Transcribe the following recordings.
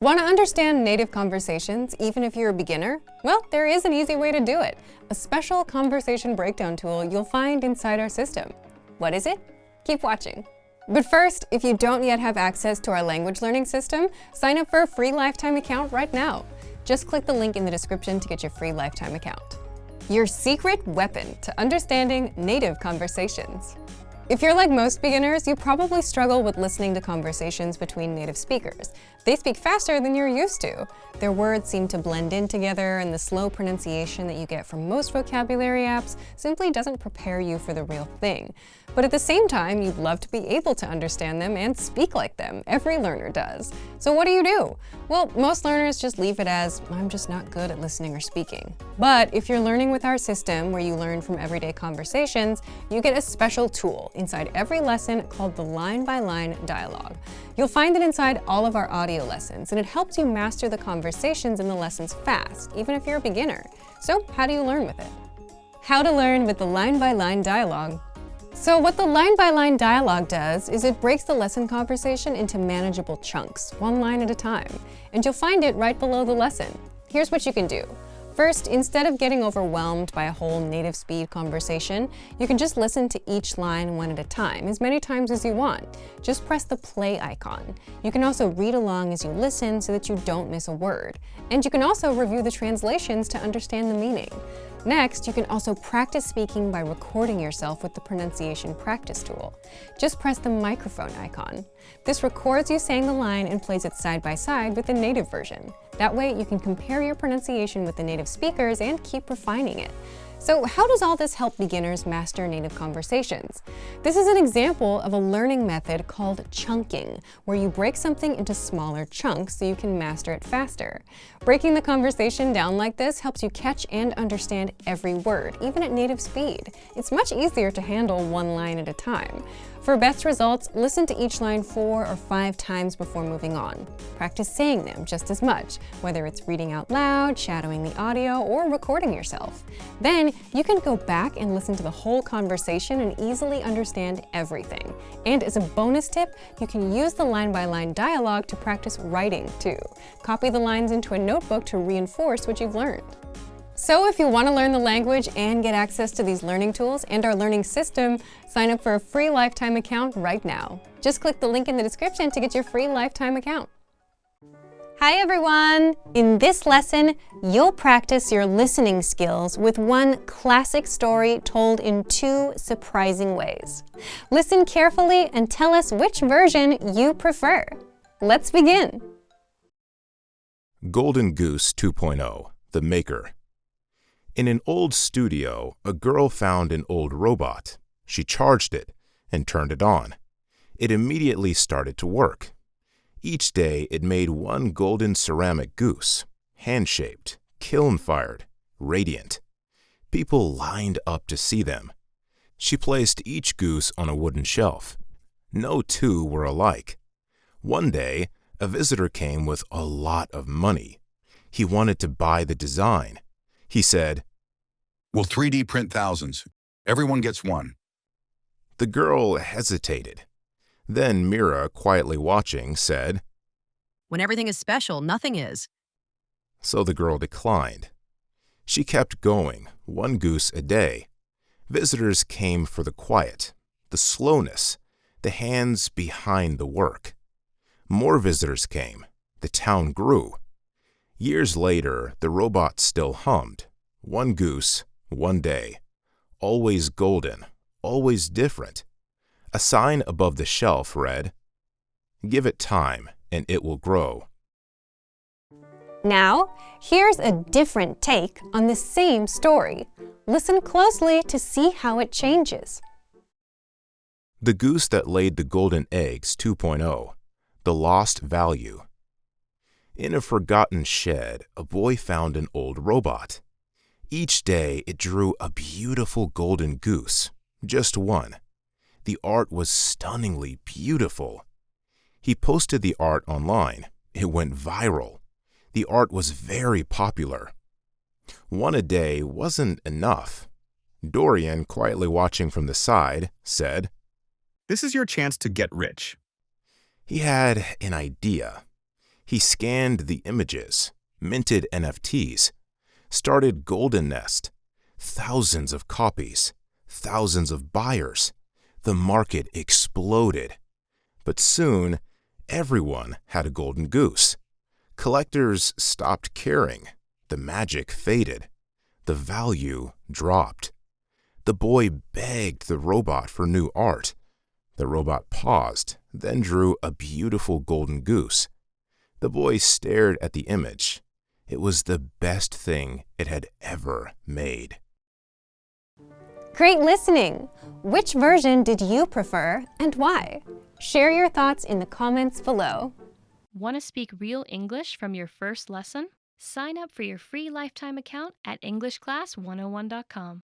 Want to understand native conversations even if you're a beginner? Well, there is an easy way to do it. A special conversation breakdown tool you'll find inside our system. What is it? Keep watching. But first, if you don't yet have access to our language learning system, sign up for a free lifetime account right now. Just click the link in the description to get your free lifetime account. Your secret weapon to understanding native conversations. If you're like most beginners, you probably struggle with listening to conversations between native speakers. They speak faster than you're used to. Their words seem to blend in together, and the slow pronunciation that you get from most vocabulary apps simply doesn't prepare you for the real thing. But at the same time, you'd love to be able to understand them and speak like them. Every learner does. So what do? Well, most learners just leave it as, I'm just not good at listening or speaking. But if you're learning with our system, where you learn from everyday conversations, you get a special tool inside every lesson called the line-by-line dialogue. You'll find it inside all of our audio lessons, and it helps you master the conversations in the lessons fast, even if you're a beginner. So how do you learn with it? How to learn with the line-by-line dialogue. So what the line-by-line dialogue does is it breaks the lesson conversation into manageable chunks, one line at a time, and you'll find it right below the lesson. Here's what you can do. First, instead of getting overwhelmed by a whole native speed conversation, you can just listen to each line one at a time, as many times as you want. Just press the play icon. You can also read along as you listen so that you don't miss a word. And you can also review the translations to understand the meaning. Next, you can also practice speaking by recording yourself with the pronunciation practice tool. Just press the microphone icon. This records you saying the line and plays it side by side with the native version. That way, you can compare your pronunciation with the native speakers and keep refining it. So how does all this help beginners master native conversations? This is an example of a learning method called chunking, where you break something into smaller chunks so you can master it faster. Breaking the conversation down like this helps you catch and understand every word, even at native speed. It's much easier to handle one line at a time. For best results, listen to each line 4 or 5 times before moving on. Practice saying them just as much, whether it's reading out loud, shadowing the audio, or recording yourself. Then you can go back and listen to the whole conversation and easily understand everything. And as a bonus tip, you can use the line-by-line dialogue to practice writing too. Copy the lines into a notebook to reinforce what you've learned. So if you want to learn the language and get access to these learning tools and our learning system, sign up for a free lifetime account right now. Just click the link in the description to get your free lifetime account. Hi everyone! In this lesson, you'll practice your listening skills with one classic story told in 2 surprising ways. Listen carefully and tell us which version you prefer. Let's begin. Golden Goose 2.0, The Maker. In an old studio, a girl found an old robot. She charged it and turned it on. It immediately started to work. Each day, it made one golden ceramic goose, hand-shaped, kiln-fired, radiant. People lined up to see them. She placed each goose on a wooden shelf. No 2 were alike. One day, a visitor came with a lot of money. He wanted to buy the design. He said, "We'll 3D print thousands. Everyone gets one." The girl hesitated. Then Mira, quietly watching, said, "When everything is special, nothing is." So the girl declined. She kept going, 1 goose a day. Visitors came for the quiet, the slowness, the hands behind the work. More visitors came. The town grew. Years later, the robot still hummed. 1 goose, 1 day. Always golden, always different. A sign above the shelf read, "Give it time and it will grow." Now, here's a different take on the same story. Listen closely to see how it changes. The Goose That Laid the Golden Eggs 2.0, The Lost Value. In a forgotten shed, a boy found an old robot. Each day, it drew a beautiful golden goose, just one. The art was stunningly beautiful. He posted the art online. It went viral. The art was very popular. One a day wasn't enough. Dorian, quietly watching from the side, said, "This is your chance to get rich." He had an idea. He scanned the images, minted NFTs, started Golden Nest, thousands of copies, thousands of buyers. The market exploded. But soon, everyone had a golden goose. Collectors stopped caring. The magic faded. The value dropped. The boy begged the robot for new art. The robot paused, then drew a beautiful golden goose. The boy stared at the image. It was the best thing it had ever made. Great listening! Which version did you prefer and why? Share your thoughts in the comments below. Want to speak real English from your first lesson? Sign up for your free lifetime account at EnglishClass101.com.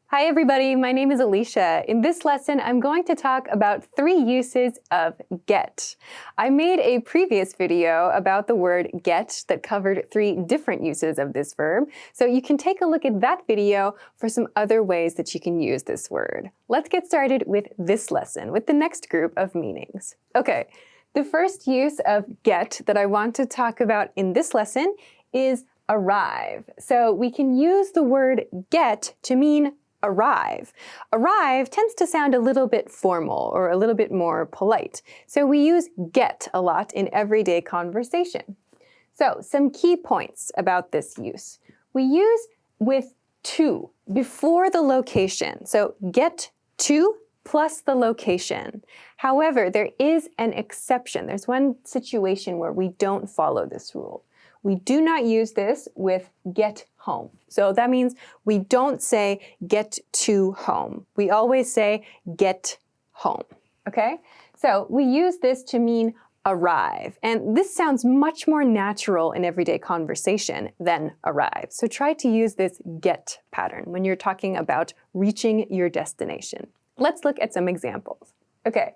Hi everybody, my name is Alicia. In this lesson, I'm going to talk about 3 uses of get. I made a previous video about the word get that covered 3 different uses of this verb, so you can take a look at that video for some other ways that you can use this word. Let's get started with this lesson, with the next group of meanings. Okay, the first use of get that I want to talk about in this lesson is arrive. So we can use the word get to mean arrive. Arrive tends to sound a little bit formal or a little bit more polite. So we use get a lot in everyday conversation. So some key points about this use. We use with to before the location. So get to plus the location. However, there is an exception. There's one situation where we don't follow this rule. We do not use this with get home. So that means we don't say get to home. We always say get home, okay? So we use this to mean arrive. And this sounds much more natural in everyday conversation than arrive. So try to use this get pattern when you're talking about reaching your destination. Let's look at some examples. Okay,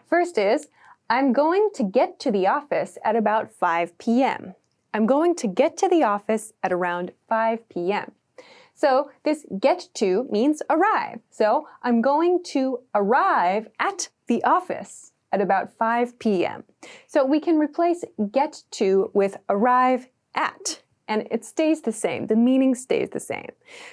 first is, I'm going to get to the office at about 5 p.m. I'm going to get to the office at around 5 p.m. So this get to means arrive. So I'm going to arrive at the office at about 5 p.m. So we can replace get to with arrive at, and it stays the same. The meaning stays the same.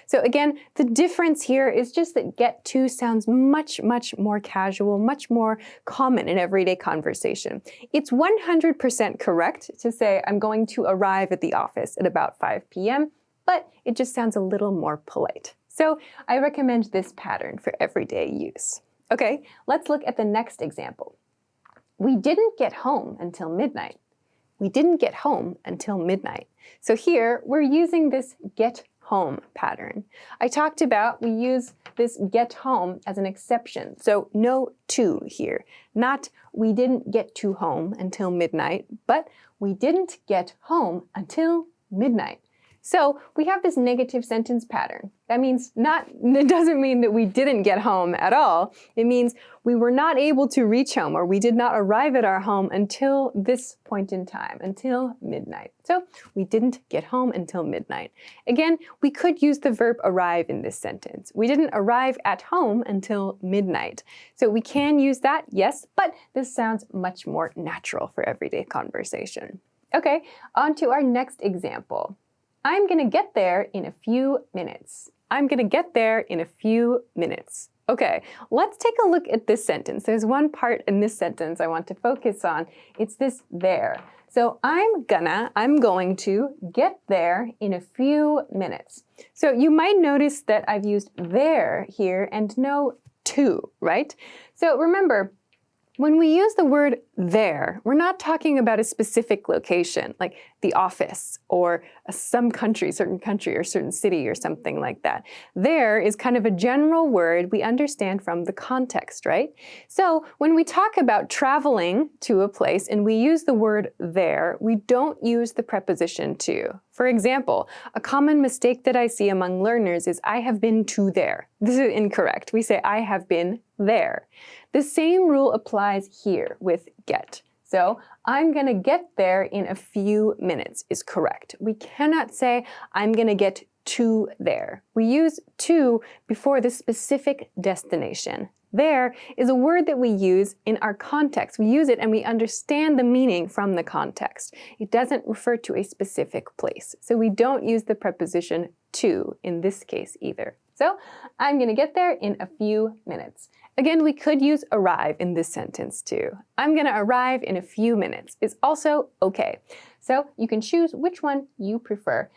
So again, the difference here is just that get to sounds much, much more casual, much more common in everyday conversation. It's 100% correct to say I'm going to arrive at the office at about 5 p.m., but it just sounds a little more polite. So I recommend this pattern for everyday use. Okay, let's look at the next example. We didn't get home until midnight. We didn't get home until midnight. So here, we're using this get home pattern. I talked about we use this get home as an exception. So no to here. Not we didn't get to home until midnight, but we didn't get home until midnight. So we have this negative sentence pattern. That means it doesn't mean that we didn't get home at all. It means we were not able to reach home, or we did not arrive at our home until this point in time, until midnight. So we didn't get home until midnight. Again, we could use the verb arrive in this sentence. We didn't arrive at home until midnight. So we can use that, yes, but this sounds much more natural for everyday conversation. Okay, on to our next example. I'm going to get there in a few minutes. I'm going to get there in a few minutes. Okay, let's take a look at this sentence. There's one part in this sentence I want to focus on. It's this there. So I'm going to get there in a few minutes. So you might notice that I've used there here and no to, right? So remember, when we use the word there, we're not talking about a specific location, like the office or some country, certain country or certain city or something like that. There is kind of a general word we understand from the context, right? So when we talk about traveling to a place and we use the word there, we don't use the preposition to. For example, a common mistake that I see among learners is I have been to there. This is incorrect. We say I have been there. The same rule applies here with get. So I'm going to get there in a few minutes is correct. We cannot say I'm going to get to there. We use to before the specific destination. there is a word that we use in our context. We use it and we understand the meaning from the context. It doesn't refer to a specific place. So we don't use the preposition to in this case either. So I'm going to get there in a few minutes. Again, we could use arrive in this sentence too. I'm going to arrive in a few minutes is also okay. So you can choose which one you prefer.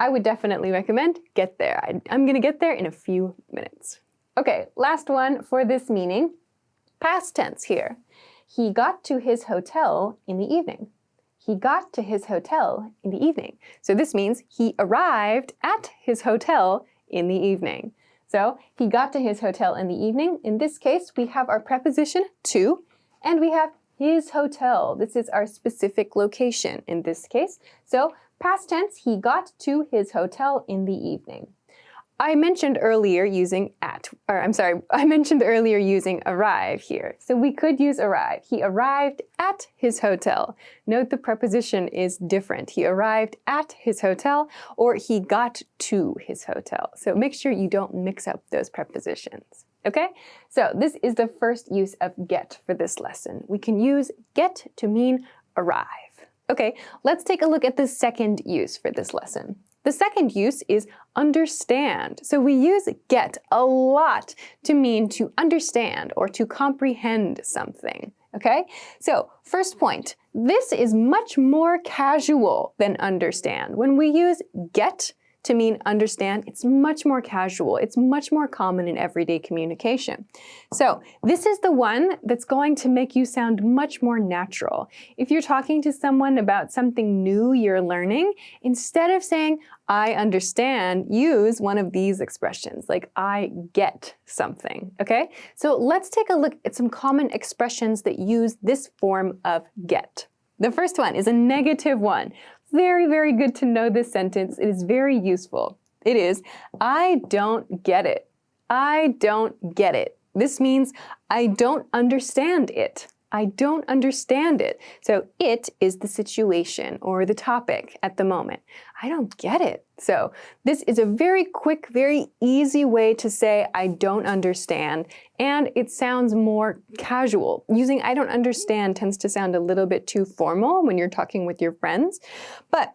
I would definitely recommend get there. I'm going to get there in a few minutes. Okay, last one for this meaning. Past tense here. He got to his hotel in the evening. He got to his hotel in the evening. So this means he arrived at his hotel in the evening. So he got to his hotel in the evening. In this case, we have our preposition to, and we have his hotel. This is our specific location in this case. So past tense, he got to his hotel in the evening. I mentioned earlier using arrive here. So we could use arrive. He arrived at his hotel. Note the preposition is different. He arrived at his hotel or he got to his hotel. So make sure you don't mix up those prepositions. Okay? So this is the first use of get for this lesson. We can use get to mean arrive. Okay, let's take a look at the second use for this lesson. The second use is understand. So we use get a lot to mean to understand or to comprehend something. Okay? So first point, this is much more casual than understand. When we use get to mean understand, it's much more casual. It's much more common in everyday communication. So this is the one that's going to make you sound much more natural. If you're talking to someone about something new you're learning, instead of saying, I understand, use one of these expressions, like I get something, okay? So let's take a look at some common expressions that use this form of get. The first one is a negative one. Very, very good to know this sentence. It is very useful. It is, I don't get it. I don't get it. This means I don't understand it. I don't understand it. So it is the situation or the topic at the moment. I don't get it. So this is a very quick, very easy way to say I don't understand, and it sounds more casual. Using I don't understand tends to sound a little bit too formal when you're talking with your friends, but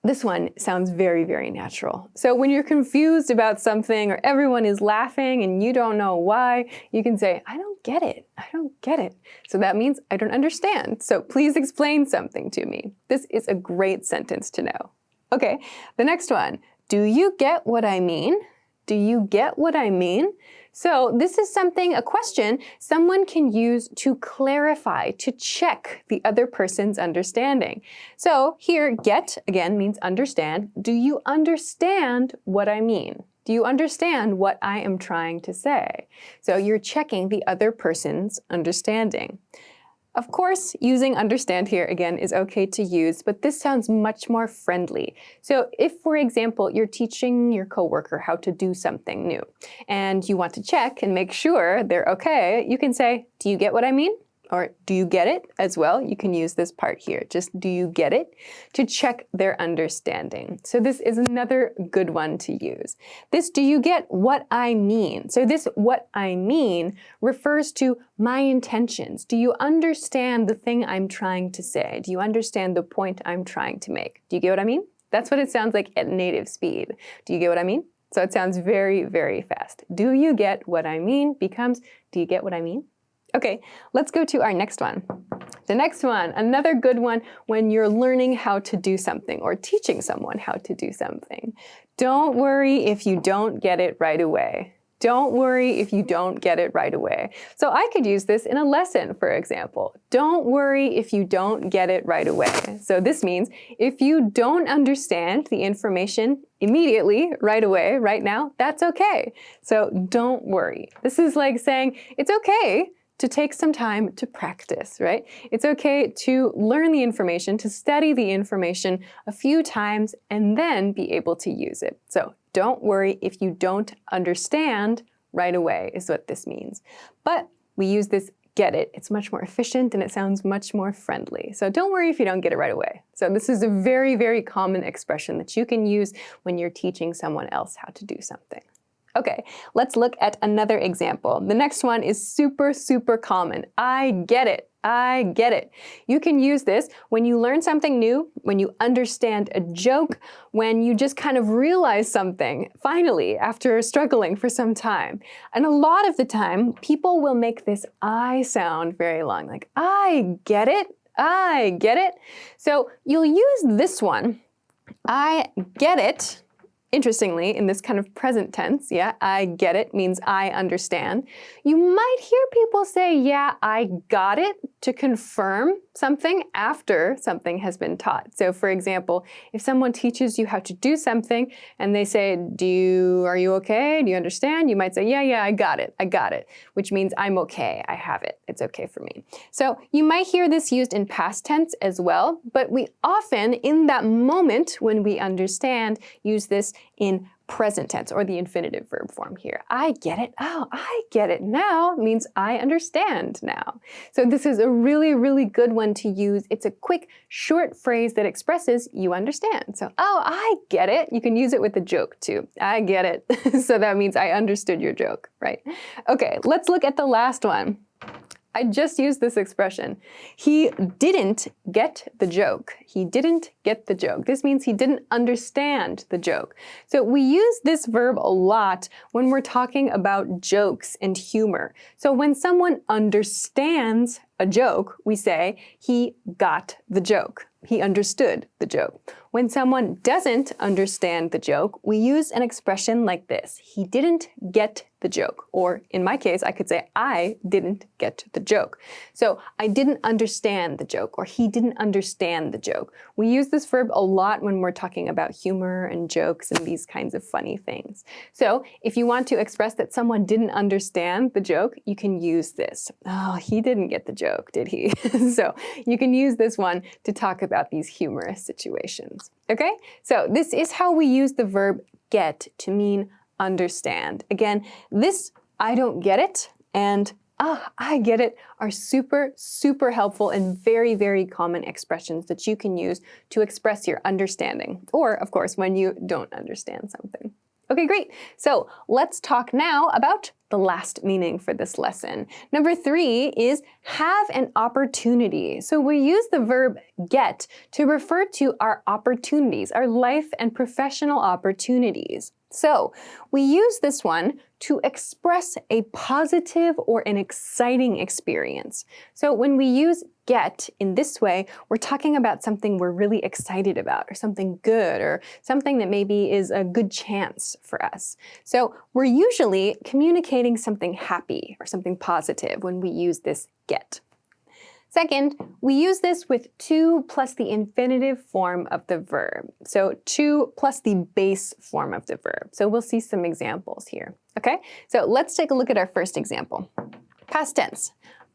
this one sounds very, very natural. So when you're confused about something or everyone is laughing and you don't know why, you can say, I don't get it. I don't get it. So that means I don't understand. So please explain something to me. This is a great sentence to know. Okay, the next one. Do you get what I mean? Do you get what I mean? So this is a question someone can use to clarify, to check the other person's understanding. So here, get, again, means understand. Do you understand what I mean? Do you understand what I am trying to say? So you're checking the other person's understanding. Of course, using understand here again is okay to use, but this sounds much more friendly. So if, for example, you're teaching your coworker how to do something new and you want to check and make sure they're okay, you can say, do you get what I mean? Or do you get it as well? You can use this part here, just do you get it, to check their understanding. So this is another good one to use. This do you get what I mean? So this what I mean refers to my intentions. Do you understand the thing I'm trying to say? Do you understand the point I'm trying to make? Do you get what I mean? That's what it sounds like at native speed. Do you get what I mean? So it sounds very, very fast. Do you get what I mean becomes, do you get what I mean? Okay, let's go to our next one. The next one, another good one when you're learning how to do something or teaching someone how to do something. Don't worry if you don't get it right away. Don't worry if you don't get it right away. So I could use this in a lesson, for example. Don't worry if you don't get it right away. So this means if you don't understand the information immediately, right away, right now, that's okay. So don't worry. This is like saying it's okay to take some time to practice, right? It's okay to learn the information, to study the information a few times and then be able to use it. So don't worry if you don't understand right away is what this means. But we use this get it. It's much more efficient and it sounds much more friendly. So don't worry if you don't get it right away. So this is a very, very common expression that you can use when you're teaching someone else how to do something. Okay, let's look at another example. The next one is super, super common. I get it. I get it. You can use this when you learn something new, when you understand a joke, when you just kind of realize something, finally, after struggling for some time. And a lot of the time, people will make this I sound very long, like, I get it. I get it. So you'll use this one, I get it. Interestingly, in this kind of present tense, yeah, I get it means I understand. You might hear people say, yeah, I got it, to confirm something after something has been taught. So for example, if someone teaches you how to do something and they say, are you okay? Do you understand? You might say, yeah, I got it, which means I'm okay, I have it, it's okay for me. So you might hear this used in past tense as well, but we often, in that moment when we understand, use this in present tense, or the infinitive verb form here. I get it. Oh, I get it now means I understand now. So this is a really, really good one to use. It's a quick, short phrase that expresses you understand. So, oh, I get it. You can use it with a joke too. I get it. So that means I understood your joke, right? Okay, let's look at the last one. I just used this expression. He didn't get the joke. He didn't get the joke. This means he didn't understand the joke. So we use this verb a lot when we're talking about jokes and humor. So when someone understands a joke, we say, he got the joke. He understood the joke. When someone doesn't understand the joke, we use an expression like this. He didn't get the joke. Or in my case, I could say, I didn't get the joke. So I didn't understand the joke, or he didn't understand the joke. We use this verb a lot when we're talking about humor and jokes and these kinds of funny things. So if you want to express that someone didn't understand the joke, you can use this. Oh, he didn't get the joke, did he? So you can use this one to talk about these humorous situations. Okay? So this is how we use the verb get to mean understand. Again, this I don't get it and I get it are super, super helpful and very, very common expressions that you can use to express your understanding, or of course, when you don't understand something. Okay, great. So let's talk now about the last meaning for this lesson. Number 3 is have an opportunity. So we use the verb get to refer to our opportunities, our life and professional opportunities. So we use this one to express a positive or an exciting experience. So when we use get in this way, we're talking about something we're really excited about, or something good, or something that maybe is a good chance for us. So we're usually communicating something happy or something positive when we use this get. Second, we use this with to plus the infinitive form of the verb. So to plus the base form of the verb. So we'll see some examples here. Okay, so let's take a look at our first example. Past tense.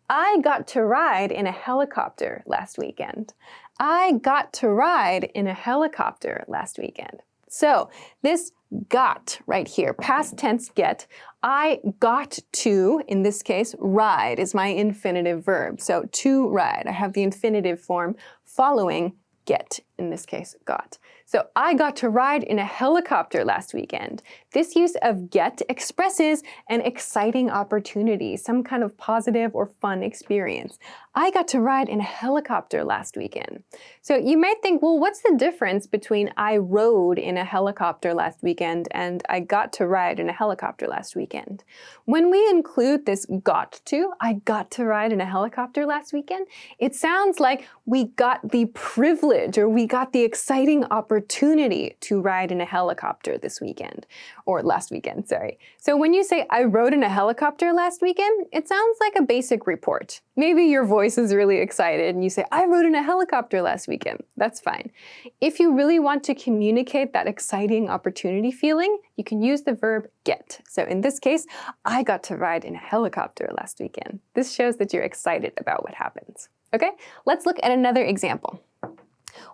I got to ride in a helicopter last weekend. I got to ride in a helicopter last weekend. So this got right here, past tense get, I got to, in this case, ride is my infinitive verb. So to ride, I have the infinitive form following get, in this case, got. So I got to ride in a helicopter last weekend. This use of get expresses an exciting opportunity, some kind of positive or fun experience. I got to ride in a helicopter last weekend. So you might think, well, what's the difference between I rode in a helicopter last weekend and I got to ride in a helicopter last weekend? When we include this got to, I got to ride in a helicopter last weekend, it sounds like we got the privilege, or we got the exciting opportunity to ride in a helicopter this weekend, or last weekend, sorry. So when you say I rode in a helicopter last weekend, it sounds like a basic report. Maybe your voice is really excited and you say, I rode in a helicopter last weekend. That's fine. If you really want to communicate that exciting opportunity feeling, you can use the verb get. So in this case, I got to ride in a helicopter last weekend. This shows that you're excited about what happens. Okay, let's look at another example.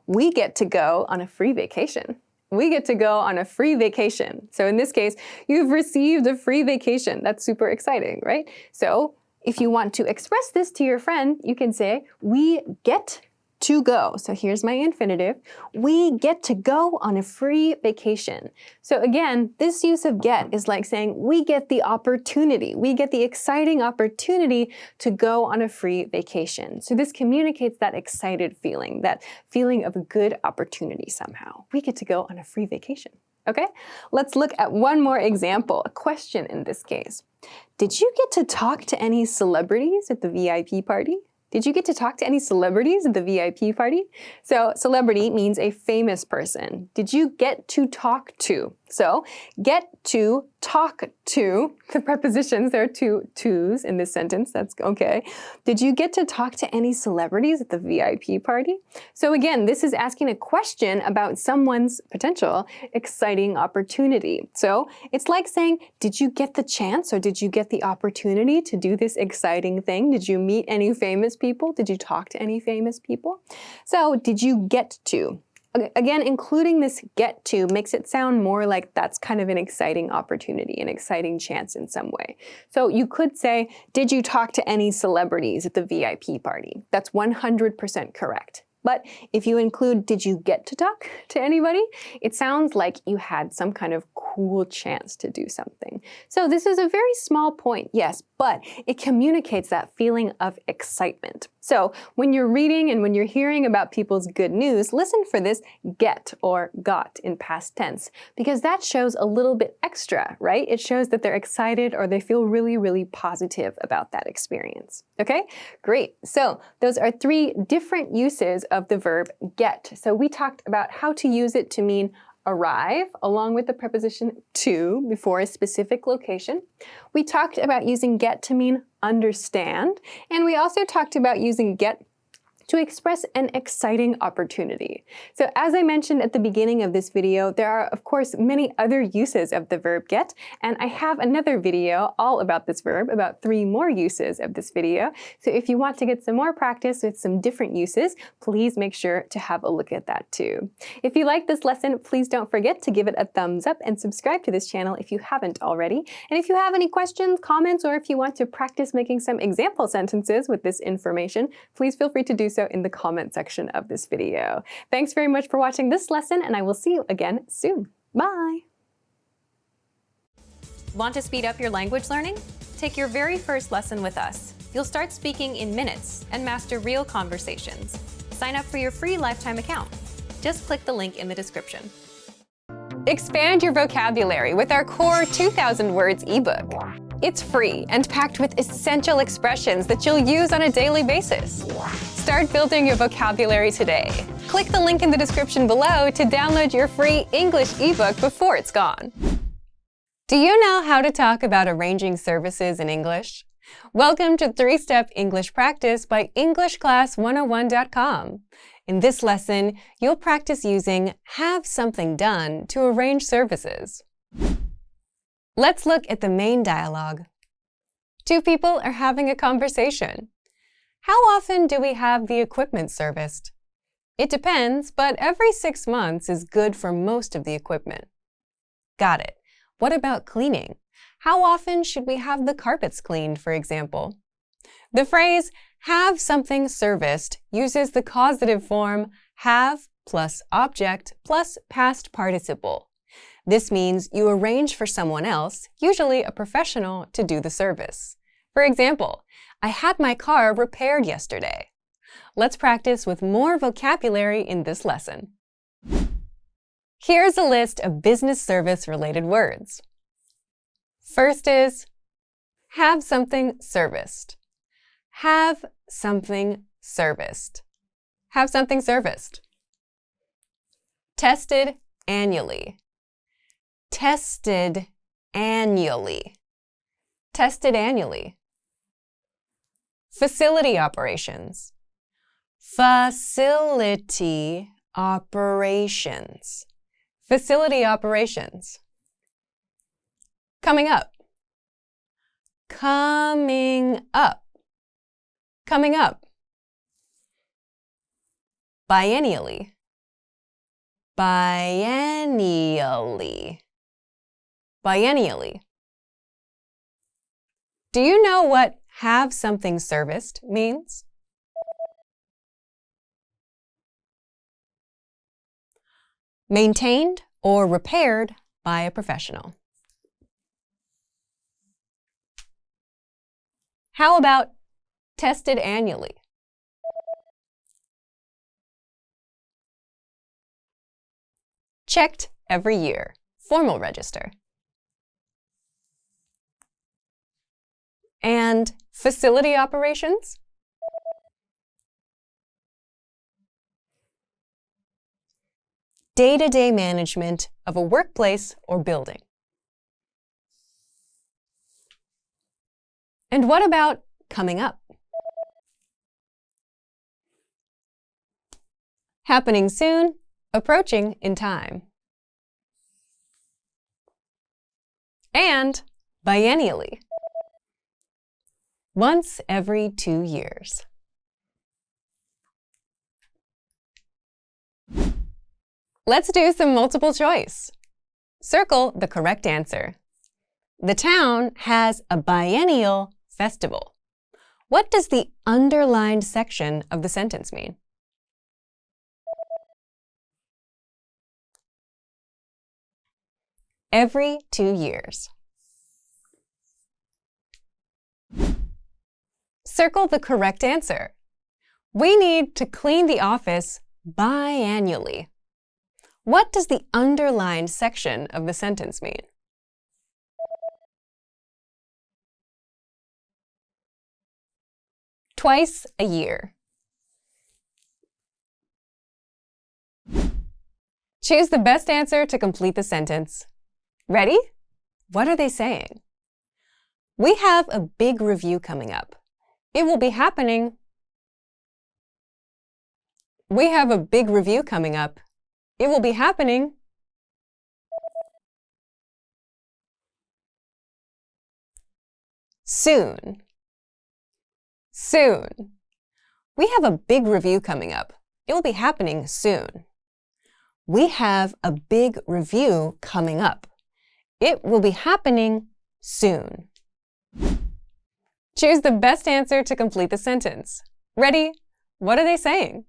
We get to go on a free vacation. We get to go on a free vacation. So in this case, you've received a free vacation. That's super exciting, right? So if you want to express this to your friend, you can say, we get to go. So here's my infinitive. We get to go on a free vacation. So again, this use of get is like saying we get the opportunity. We get the exciting opportunity to go on a free vacation. So this communicates that excited feeling, that feeling of a good opportunity somehow. We get to go on a free vacation. Okay, let's look at one more example, a question in this case. Did you get to talk to any celebrities at the VIP party? Did you get to talk to any celebrities at the VIP party? So celebrity means a famous person. Did you get to talk to? So get to, talk to, the prepositions, there are two tos in this sentence, that's okay. Did you get to talk to any celebrities at the VIP party? So again, this is asking a question about someone's potential exciting opportunity. So it's like saying, did you get the chance or did you get the opportunity to do this exciting thing? Did you meet any famous people? Did you talk to any famous people? So did you get to? Again, including this get to makes it sound more like that's kind of an exciting opportunity, an exciting chance in some way. So you could say, did you talk to any celebrities at the VIP party? That's 100% correct. But if you include, did you get to talk to anybody? It sounds like you had some kind of cool chance to do something. So this is a very small point, yes, but it communicates that feeling of excitement. So when you're reading and when you're hearing about people's good news, listen for this get or got in past tense, because that shows a little bit extra, right? It shows that they're excited or they feel really, really positive about that experience. Okay, great. So those are 3 different uses of the verb get. So we talked about how to use it to mean arrive, along with the preposition to before a specific location. We talked about using get to mean understand, and we also talked about using get to express an exciting opportunity. So as I mentioned at the beginning of this video, there are of course many other uses of the verb get, and I have another video all about this verb, about 3 more uses of this video. So if you want to get some more practice with some different uses, please make sure to have a look at that too. If you like this lesson, please don't forget to give it a thumbs up and subscribe to this channel if you haven't already. And if you have any questions, comments, or if you want to practice making some example sentences with this information, please feel free to do so in the comment section of this video. Thanks very much for watching this lesson, and I will see you again soon. Bye! Want to speed up your language learning? Take your very first lesson with us. You'll start speaking in minutes and master real conversations. Sign up for your free lifetime account. Just click the link in the description. Expand your vocabulary with our core 2,000 words ebook. It's free and packed with essential expressions that you'll use on a daily basis. Start building your vocabulary today. Click the link in the description below to download your free English ebook before it's gone. Do you know how to talk about arranging services in English? Welcome to 3-Step English Practice by EnglishClass101.com. In this lesson, you'll practice using have something done to arrange services. Let's look at the main dialogue. 2 people are having a conversation. How often do we have the equipment serviced? It depends, but every 6 months is good for most of the equipment. Got it. What about cleaning? How often should we have the carpets cleaned, for example? The phrase have something serviced uses the causative form have plus object plus past participle. This means you arrange for someone else, usually a professional, to do the service. For example, I had my car repaired yesterday. Let's practice with more vocabulary in this lesson. Here's a list of business service-related words. First is have something serviced. Have something serviced. Have something serviced. Tested annually. Tested annually. Tested annually. Facility operations. Facility operations. Facility operations. Coming up. Coming up. Coming up. Biennially. Biennially. Biennially. Do you know what have something serviced means? maintained or repaired by a professional. How about tested annually? Checked every year, formal register. And facility operations? Day-to-day management of a workplace or building. And what about coming up? Happening soon, approaching in time. And biennially. Once every 2 years. Let's do some multiple choice. Circle the correct answer. The town has a biennial festival. What does the underlined section of the sentence mean? Every 2 years. Circle the correct answer. We need to clean the office biannually. What does the underlined section of the sentence mean? Twice a year. Choose the best answer to complete the sentence. Ready? What are they saying? We have a big review coming up. It will be happening. We have a big review coming up. It will be happening. Soon. Soon. We have a big review coming up. It will be happening soon. We have a big review coming up. It will be happening soon. Choose the best answer to complete the sentence. Ready? What are they saying?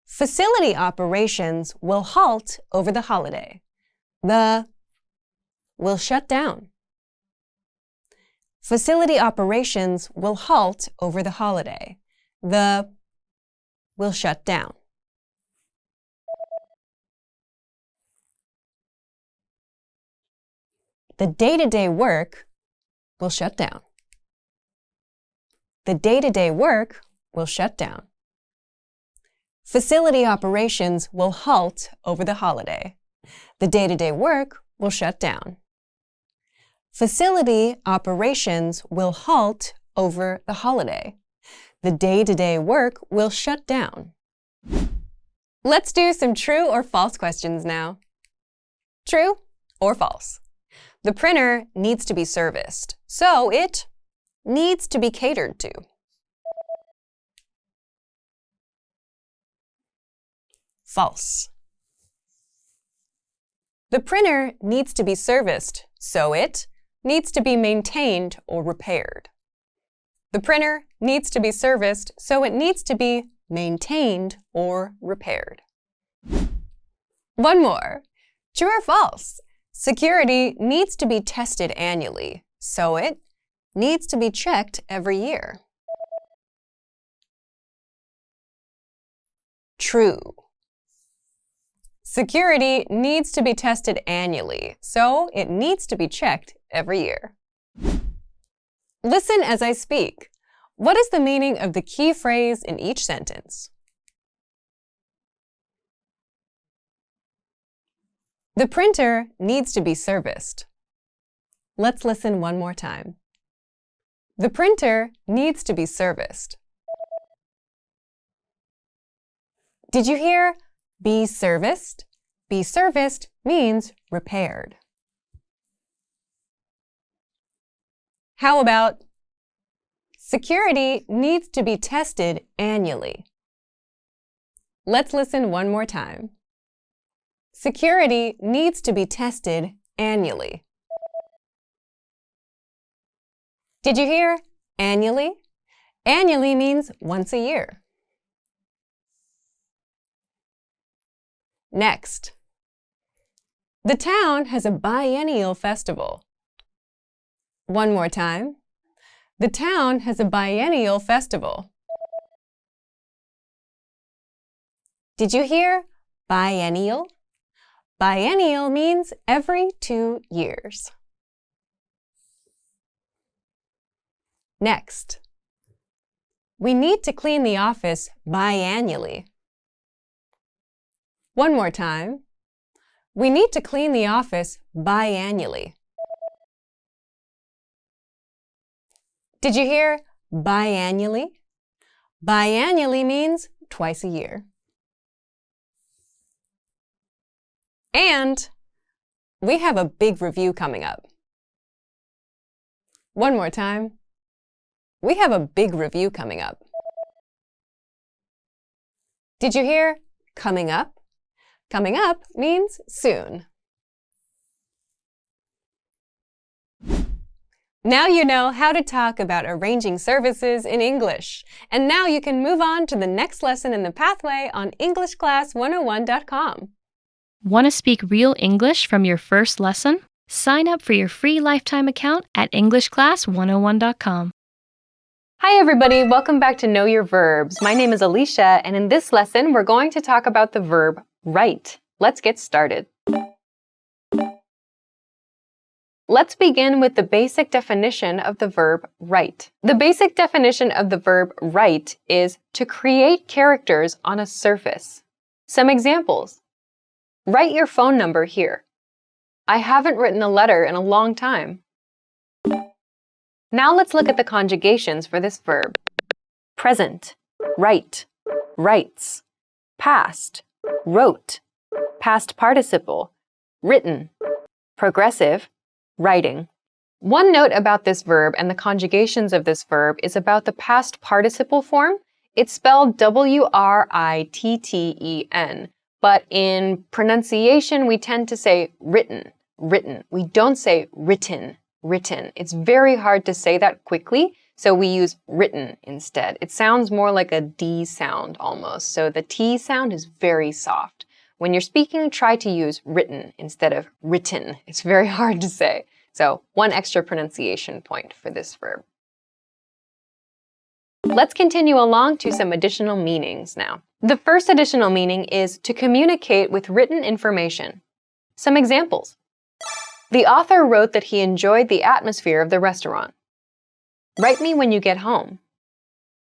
Facility operations will halt over the holiday. The will shut down. Facility operations will halt over the holiday. The will shut down. The day-to-day work will shut down. The day-to-day work will shut down. Facility operations will halt over the holiday. The day-to-day work will shut down. Facility operations will halt over the holiday. The day-to-day work will shut down. Let's do some true or false questions now. True or false? The printer needs to be serviced, so it needs to be catered to. False. The printer needs to be serviced, so it needs to be maintained or repaired. The printer needs to be serviced, so it needs to be maintained or repaired. One more. True or false? Security needs to be tested annually, so it needs to be checked every year. True. Security needs to be tested annually, so it needs to be checked every year. Listen as I speak. What is the meaning of the key phrase in each sentence? The printer needs to be serviced. Let's listen one more time. The printer needs to be serviced. Did you hear be serviced? Be serviced means repaired. How about security needs to be tested annually? Let's listen one more time. Security needs to be tested annually. Did you hear annually? Annually means once a year. Next, The town has a biennial festival. One more time. The town has a biennial festival. Did you hear biennial? Biennial means every 2 years. Next, we need to clean the office biannually. One more time. We need to clean the office biannually. Did you hear biannually? Biannually means twice a year. And we have a big review coming up. One more time. We have a big review coming up. Did you hear coming up? Coming up means soon. Now you know how to talk about arranging services in English. And now you can move on to the next lesson in the pathway on EnglishClass101.com. Want to speak real English from your first lesson? Sign up for your free lifetime account at EnglishClass101.com. Hi everybody, welcome back to Know Your Verbs. My name is Alicia, and in this lesson, we're going to talk about the verb write. Let's get started. Let's begin with the basic definition of the verb write. The basic definition of the verb write is to create characters on a surface. Some examples. Write your phone number here. I haven't written a letter in a long time. Now let's look at the conjugations for this verb. Present, write, writes. Past, wrote. Past participle, written. Progressive, writing. One note about this verb and the conjugations of this verb is about the past participle form. It's spelled W-R-I-T-T-E-N, but in pronunciation we tend to say written, written. We don't say written, written. It's very hard to say that quickly, so we use written instead. It sounds more like a D sound almost, so the T sound is very soft. When you're speaking, try to use written instead of written. It's very hard to say. So, one extra pronunciation point for this verb. Let's continue along to some additional meanings now. The first additional meaning is to communicate with written information. Some examples. The author wrote that he enjoyed the atmosphere of the restaurant. Write me when you get home.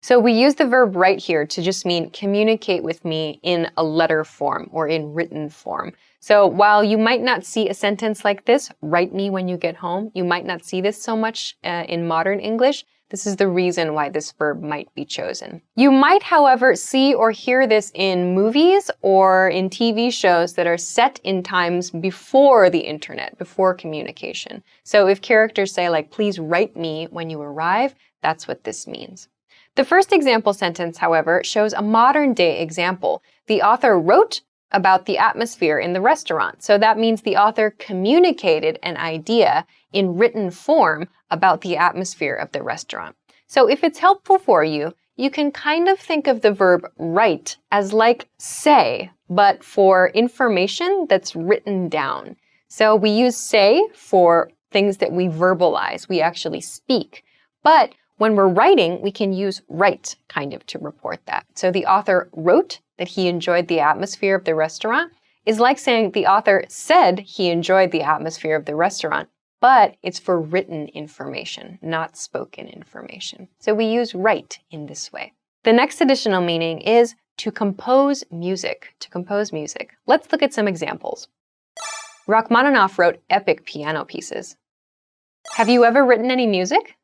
So we use the verb write here to just mean communicate with me in a letter form or in written form. So while you might not see a sentence like this, write me when you get home, you might not see this so much in modern English. This is the reason why this verb might be chosen. You might, however, see or hear this in movies or in TV shows that are set in times before the internet, before communication. So if characters say like, please write me when you arrive, that's what this means. The first example sentence, however, shows a modern day example. The author wrote about the atmosphere in the restaurant. So that means the author communicated an idea in written form about the atmosphere of the restaurant. So if it's helpful for you, you can kind of think of the verb write as like say, but for information that's written down. So we use say for things that we verbalize, we actually speak. But when we're writing, we can use write kind of to report that. So the author wrote that he enjoyed the atmosphere of the restaurant is like saying the author said he enjoyed the atmosphere of the restaurant, but it's for written information, not spoken information. So we use write in this way. The next additional meaning is to compose music, to compose music. Let's look at some examples. Rachmaninoff wrote epic piano pieces. Have you ever written any music?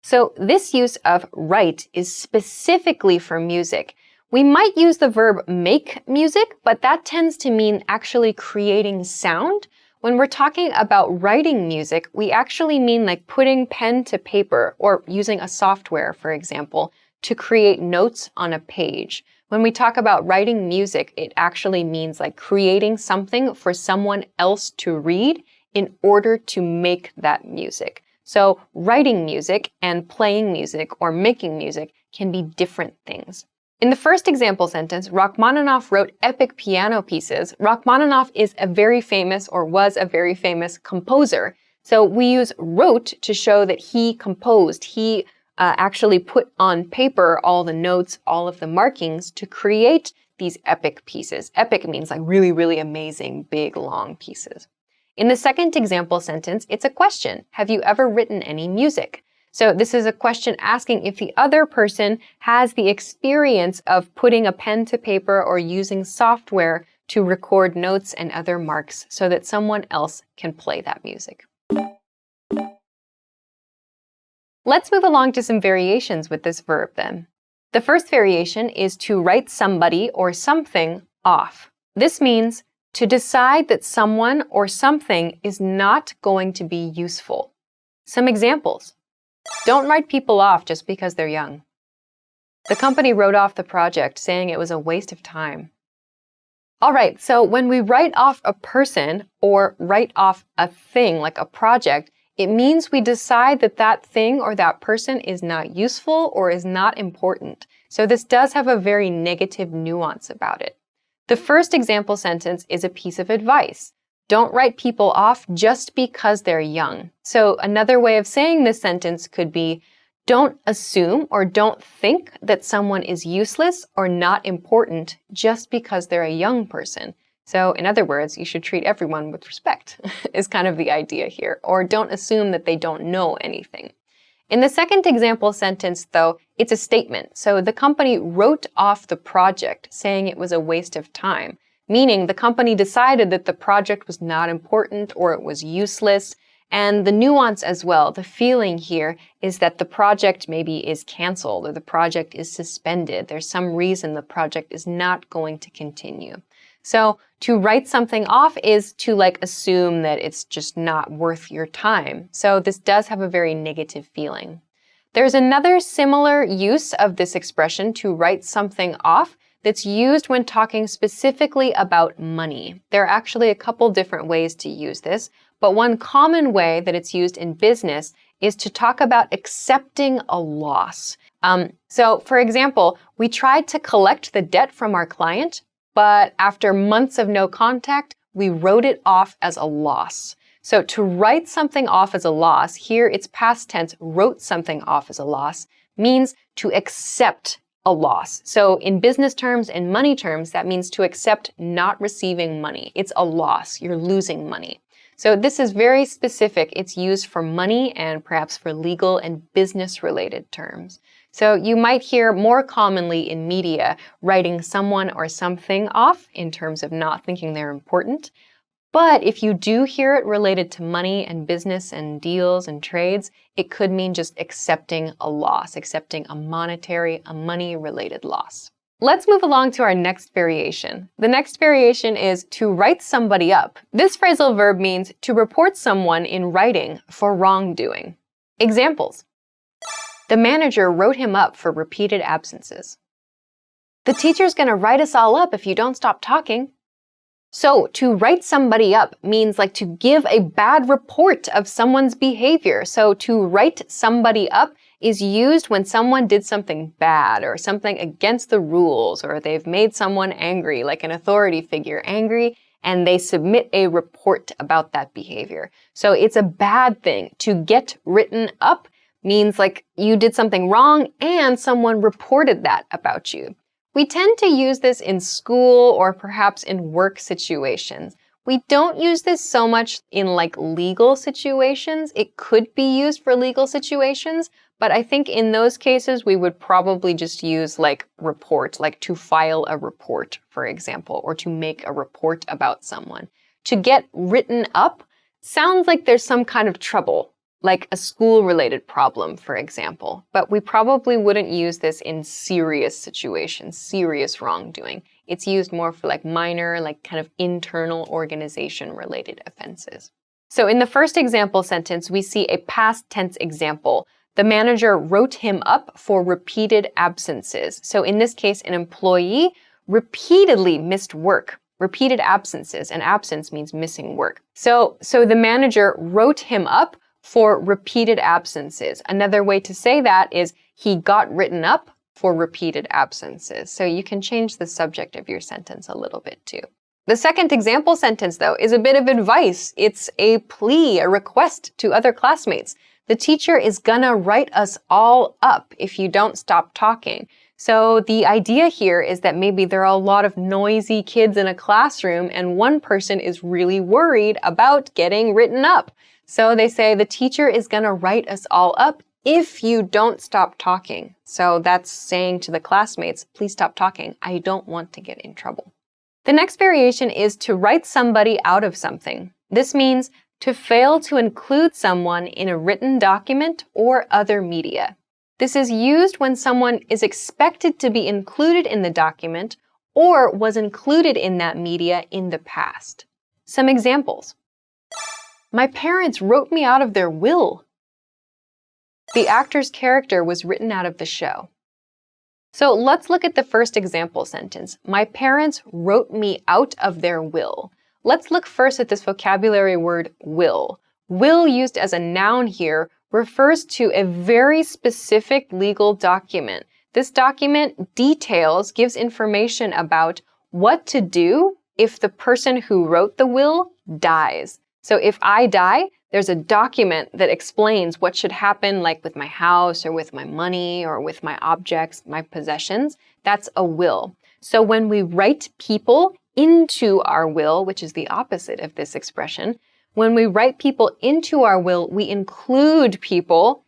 So this use of write is specifically for music. We might use the verb make music, but that tends to mean actually creating sound. When we're talking about writing music, we actually mean like putting pen to paper or using a software, for example, to create notes on a page. When we talk about writing music, it actually means like creating something for someone else to read in order to make that music. So writing music and playing music or making music can be different things. In the first example sentence, Rachmaninoff wrote epic piano pieces. Rachmaninoff is a very famous or was a very famous composer. So we use wrote to show that he composed. He actually put on paper all the notes, all of the markings to create these epic pieces. Epic means like really, really amazing, big, long pieces. In the second example sentence, it's a question. Have you ever written any music? So this is a question asking if the other person has the experience of putting a pen to paper or using software to record notes and other marks so that someone else can play that music. Let's move along to some variations with this verb then. The first variation is to write somebody or something off. This means to decide that someone or something is not going to be useful. Some examples. Don't write people off just because they're young. The company wrote off the project, saying it was a waste of time. All right, so when we write off a person or write off a thing like a project, it means we decide that that thing or that person is not useful or is not important. So this does have a very negative nuance about it. The first example sentence is a piece of advice. Don't write people off just because they're young. So another way of saying this sentence could be, don't assume or don't think that someone is useless or not important just because they're a young person. So in other words, you should treat everyone with respect, is kind of the idea here. Or don't assume that they don't know anything. In the second example sentence, though, it's a statement. So the company wrote off the project, saying it was a waste of time. Meaning the company decided that the project was not important or it was useless. And the nuance as well, the feeling here is that the project maybe is canceled or the project is suspended. There's some reason the project is not going to continue. So to write something off is to assume that it's just not worth your time. So this does have a very negative feeling. There's another similar use of this expression, to write something off, that's used when talking specifically about money. There are actually a couple different ways to use this, but one common way that it's used in business is to talk about accepting a loss. So for example, we tried to collect the debt from our client, but after months of no contact, we wrote it off as a loss. So to write something off as a loss, here it's past tense, wrote something off as a loss, means to accept a loss. So in business terms and money terms, that means to accept not receiving money. It's a loss. You're losing money. So this is very specific. It's used for money and perhaps for legal and business-related terms. So you might hear more commonly in media writing someone or something off in terms of not thinking they're important. But if you do hear it related to money and business and deals and trades, it could mean just accepting a loss, accepting a money-related loss. Let's move along to our next variation. The next variation is to write somebody up. This phrasal verb means to report someone in writing for wrongdoing. Examples. The manager wrote him up for repeated absences. The teacher's going to write us all up if you don't stop talking. So to write somebody up means to give a bad report of someone's behavior. So to write somebody up is used when someone did something bad or something against the rules, or they've made someone angry, like an authority figure angry, and they submit a report about that behavior. So it's a bad thing. To get written up means you did something wrong and someone reported that about you. We tend to use this in school or perhaps in work situations. We don't use this so much in legal situations. It could be used for legal situations, but I think in those cases we would probably just use report, to file a report, for example, or to make a report about someone. To get written up sounds like there's some kind of trouble, like a school-related problem, for example. But we probably wouldn't use this in serious situations, serious wrongdoing. It's used more for minor, kind of internal organization-related offenses. So in the first example sentence, we see a past tense example. The manager wrote him up for repeated absences. So in this case, an employee repeatedly missed work. Repeated absences, and absence means missing work. So the manager wrote him up for repeated absences. Another way to say that is he got written up for repeated absences. So you can change the subject of your sentence a little bit too. The second example sentence, though, is a bit of advice. It's a plea, a request to other classmates. The teacher is gonna write us all up if you don't stop talking. So the idea here is that maybe there are a lot of noisy kids in a classroom and one person is really worried about getting written up. So they say the teacher is gonna write us all up if you don't stop talking. So that's saying to the classmates, please stop talking. I don't want to get in trouble. The next variation is to write somebody out of something. This means to fail to include someone in a written document or other media. This is used when someone is expected to be included in the document or was included in that media in the past. Some examples. My parents wrote me out of their will. The actor's character was written out of the show. So let's look at the first example sentence. My parents wrote me out of their will. Let's look first at this vocabulary word will. Will used as a noun here refers to a very specific legal document. This document details, gives information about what to do if the person who wrote the will dies. So if I die, there's a document that explains what should happen, like with my house or with my money or with my objects, my possessions. That's a will. So when we write people into our will, which is the opposite of this expression, when we write people into our will, we include people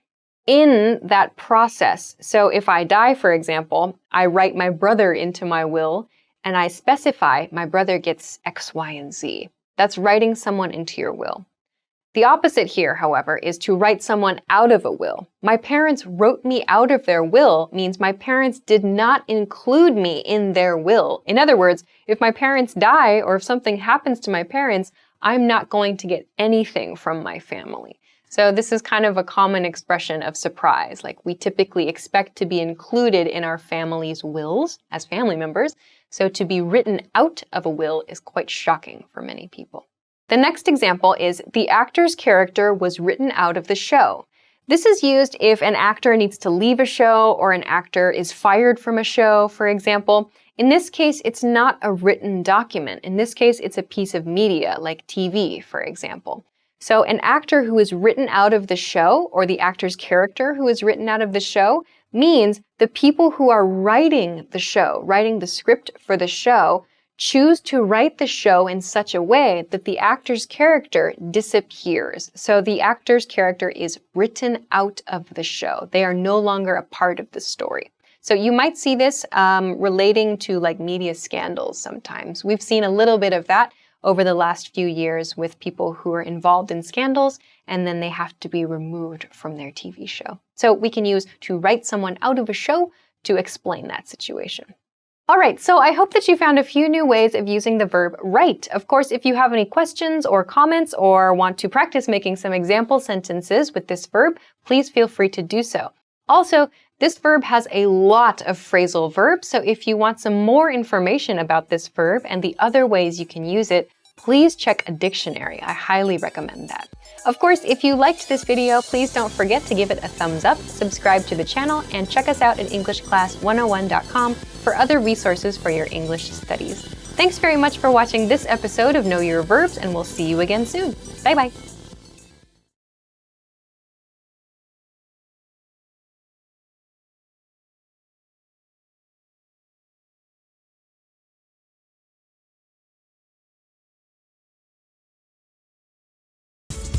in that process. So if I die, for example, I write my brother into my will and I specify my brother gets X, Y, and Z. That's writing someone into your will. The opposite here, however, is to write someone out of a will. My parents wrote me out of their will means my parents did not include me in their will. In other words, if my parents die or if something happens to my parents, I'm not going to get anything from my family. So this is kind of a common expression of surprise. Like we typically expect to be included in our family's wills as family members. So to be written out of a will is quite shocking for many people. The next example is the actor's character was written out of the show. This is used if an actor needs to leave a show or an actor is fired from a show, for example. In this case, it's not a written document. In this case, it's a piece of media, like TV, for example. So an actor who is written out of the show, or the actor's character who is written out of the show, means the people who are writing the show, writing the script for the show, choose to write the show in such a way that the actor's character disappears. So the actor's character is written out of the show. They are no longer a part of the story. So you might see this relating to like media scandals sometimes. We've seen a little bit of that over the last few years with people who are involved in scandals and then they have to be removed from their TV show. So we can use to write someone out of a show to explain that situation. All right, so I hope that you found a few new ways of using the verb write. Of course, if you have any questions or comments or want to practice making some example sentences with this verb, please feel free to do so. Also, this verb has a lot of phrasal verbs, so if you want some more information about this verb and the other ways you can use it, please check a dictionary. I highly recommend that. Of course, if you liked this video, please don't forget to give it a thumbs up, subscribe to the channel, and check us out at EnglishClass101.com for other resources for your English studies. Thanks very much for watching this episode of Know Your Verbs, and we'll see you again soon. Bye-bye.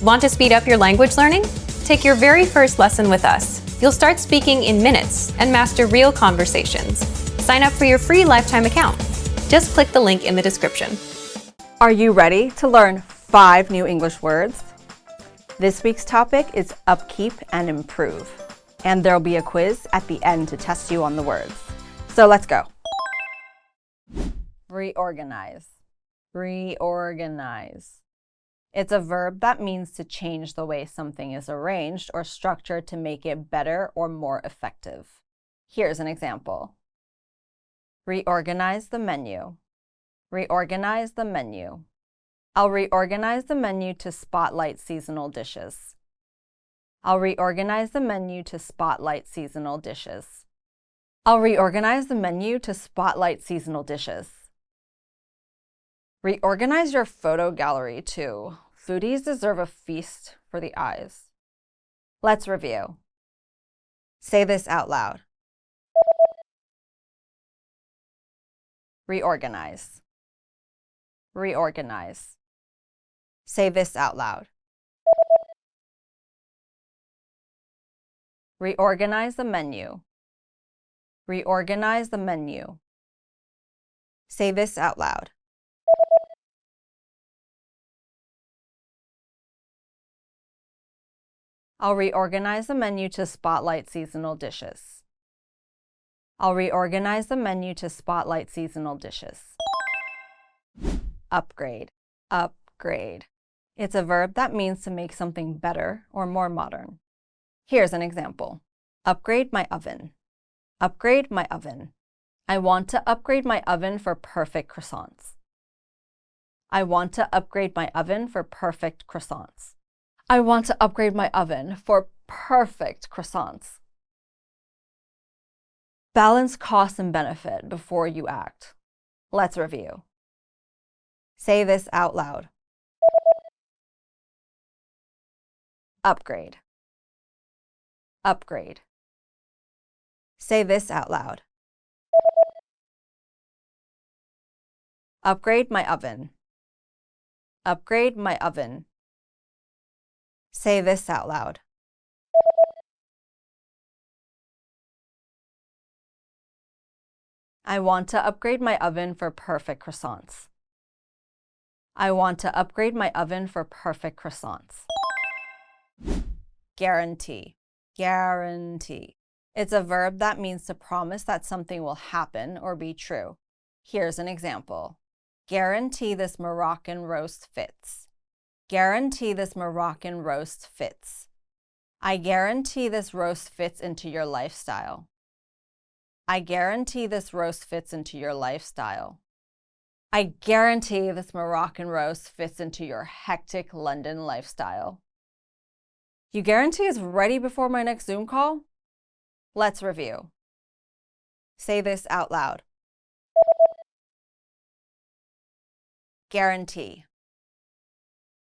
Want to speed up your language learning? Take your very first lesson with us. You'll start speaking in minutes and master real conversations. Sign up for your free lifetime account. Just click the link in the description. Are you ready to learn 5 new English words? This week's topic is upkeep and improve. And there'll be a quiz at the end to test you on the words. So let's go. Reorganize. Reorganize. It's a verb that means to change the way something is arranged or structured to make it better or more effective. Here's an example. Reorganize the menu. Reorganize the menu. I'll reorganize the menu to spotlight seasonal dishes. I'll reorganize the menu to spotlight seasonal dishes. I'll reorganize the menu to spotlight seasonal dishes. Reorganize your photo gallery too. Foodies deserve a feast for the eyes. Let's review. Say this out loud. Reorganize. Reorganize. Say this out loud. Reorganize the menu. Reorganize the menu. Say this out loud. I'll reorganize the menu to spotlight seasonal dishes. I'll reorganize the menu to spotlight seasonal dishes. Upgrade. Upgrade. It's a verb that means to make something better or more modern. Here's an example. Upgrade my oven. Upgrade my oven. I want to upgrade my oven for perfect croissants. I want to upgrade my oven for perfect croissants. I want to upgrade my oven for perfect croissants. Balance cost and benefit before you act. Let's review. Say this out loud. Upgrade. Upgrade. Say this out loud. Upgrade my oven. Upgrade my oven. Say this out loud. I want to upgrade my oven for perfect croissants. I want to upgrade my oven for perfect croissants. Guarantee. Guarantee. It's a verb that means to promise that something will happen or be true. Here's an example. Guarantee this Moroccan roast fits. Guarantee this Moroccan roast fits. I guarantee this roast fits into your lifestyle. I guarantee this roast fits into your lifestyle. I guarantee this Moroccan roast fits into your hectic London lifestyle. You guarantee it's ready before my next Zoom call? Let's review. Say this out loud. Guarantee.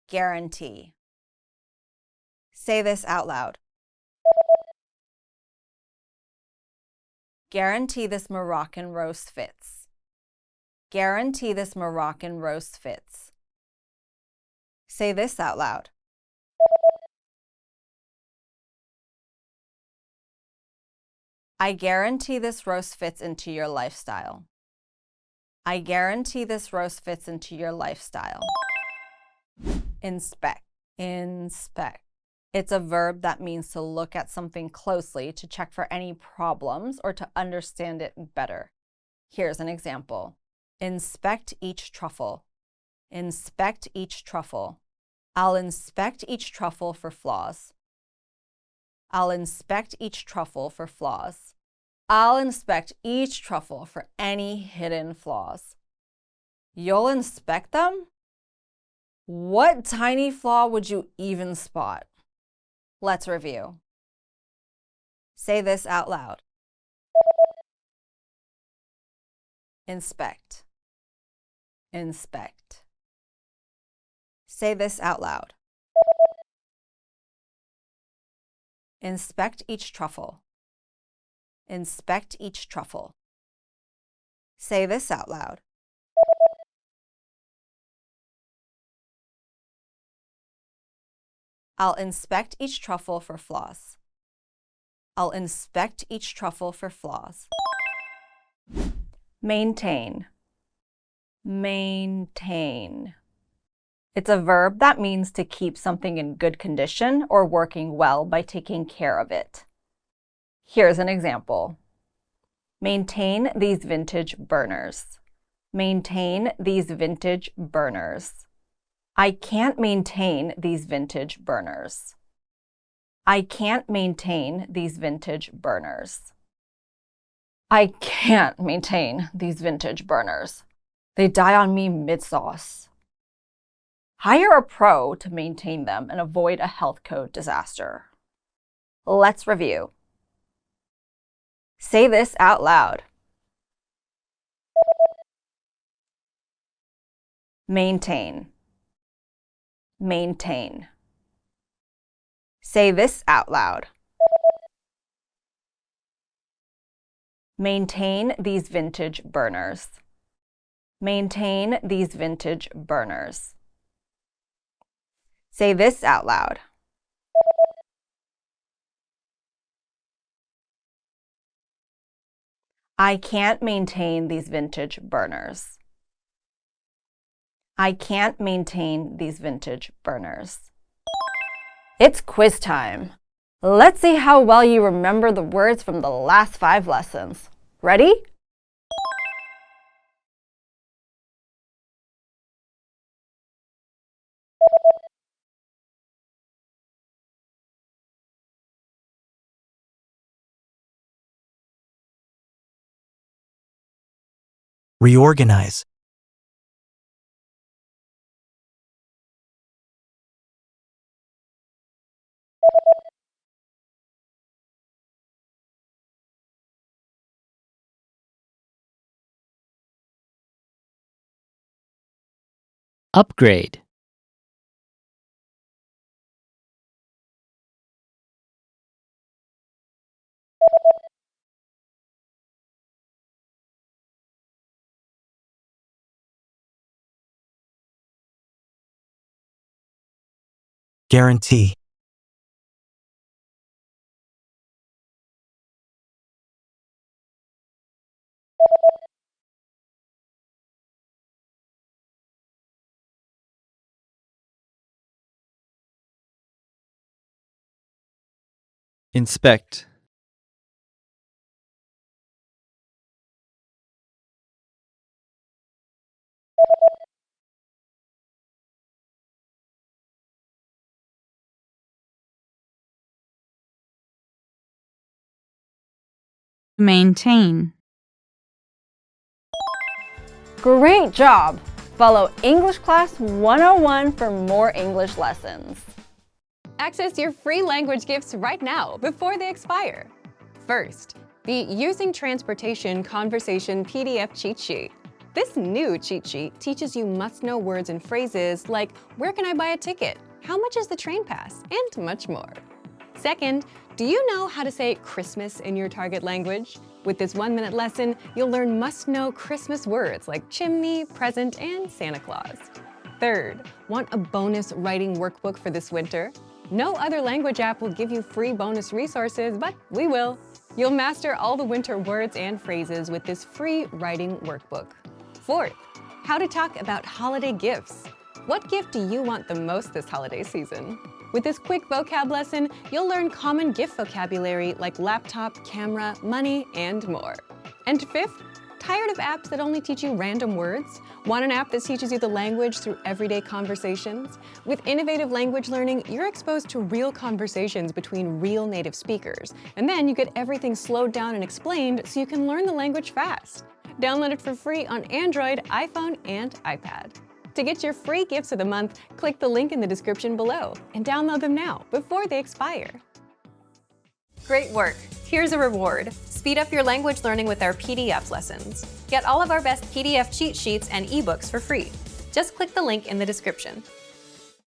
Guarantee. Say this out loud. Guarantee this Moroccan roast fits. Guarantee this Moroccan roast fits. Say this out loud. I guarantee this roast fits into your lifestyle. I guarantee this roast fits into your lifestyle. Inspect. Inspect. It's a verb that means to look at something closely to check for any problems or to understand it better. Here's an example. Inspect each truffle. Inspect each truffle. I'll inspect each truffle for flaws. I'll inspect each truffle for flaws. I'll inspect each truffle for any hidden flaws. You'll inspect them? What tiny flaw would you even spot? Let's review. Say this out loud. Inspect. Inspect. Say this out loud. Inspect each truffle. Inspect each truffle. Say this out loud. I'll inspect each truffle for flaws. I'll inspect each truffle for flaws. Maintain. Maintain. It's a verb that means to keep something in good condition or working well by taking care of it. Here's an example. Maintain these vintage burners. Maintain these vintage burners. I can't maintain these vintage burners. I can't maintain these vintage burners. I can't maintain these vintage burners. They die on me mid-sauce. Hire a pro to maintain them and avoid a health code disaster. Let's review. Say this out loud. Maintain. Maintain. Say this out loud. Maintain these vintage burners. Maintain these vintage burners. Say this out loud. I can't maintain these vintage burners. I can't maintain these vintage burners. It's quiz time. Let's see how well you remember the words from the last 5 lessons. Ready? Reorganize. Upgrade. Guarantee. Inspect. Maintain. Great job! Follow English Class 101 for more English lessons. Access your free language gifts right now before they expire. First, the Using Transportation Conversation PDF cheat sheet. This new cheat sheet teaches you must-know words and phrases like where can I buy a ticket, how much is the train pass, and much more. Second, do you know how to say Christmas in your target language? With this 1-minute lesson, you'll learn must-know Christmas words like chimney, present, and Santa Claus. Third, want a bonus writing workbook for this winter? No other language app will give you free bonus resources, but we will. You'll master all the winter words and phrases with this free writing workbook. Fourth, how to talk about holiday gifts. What gift do you want the most this holiday season? With this quick vocab lesson, you'll learn common gift vocabulary like laptop, camera, money, and more. And fifth, tired of apps that only teach you random words? Want an app that teaches you the language through everyday conversations? With innovative language learning, you're exposed to real conversations between real native speakers. And then you get everything slowed down and explained so you can learn the language fast. Download it for free on Android, iPhone, and iPad. To get your free gifts of the month, click the link in the description below and download them now before they expire. Great work! Here's a reward. Speed up your language learning with our PDF lessons. Get all of our best PDF cheat sheets and ebooks for free. Just click the link in the description.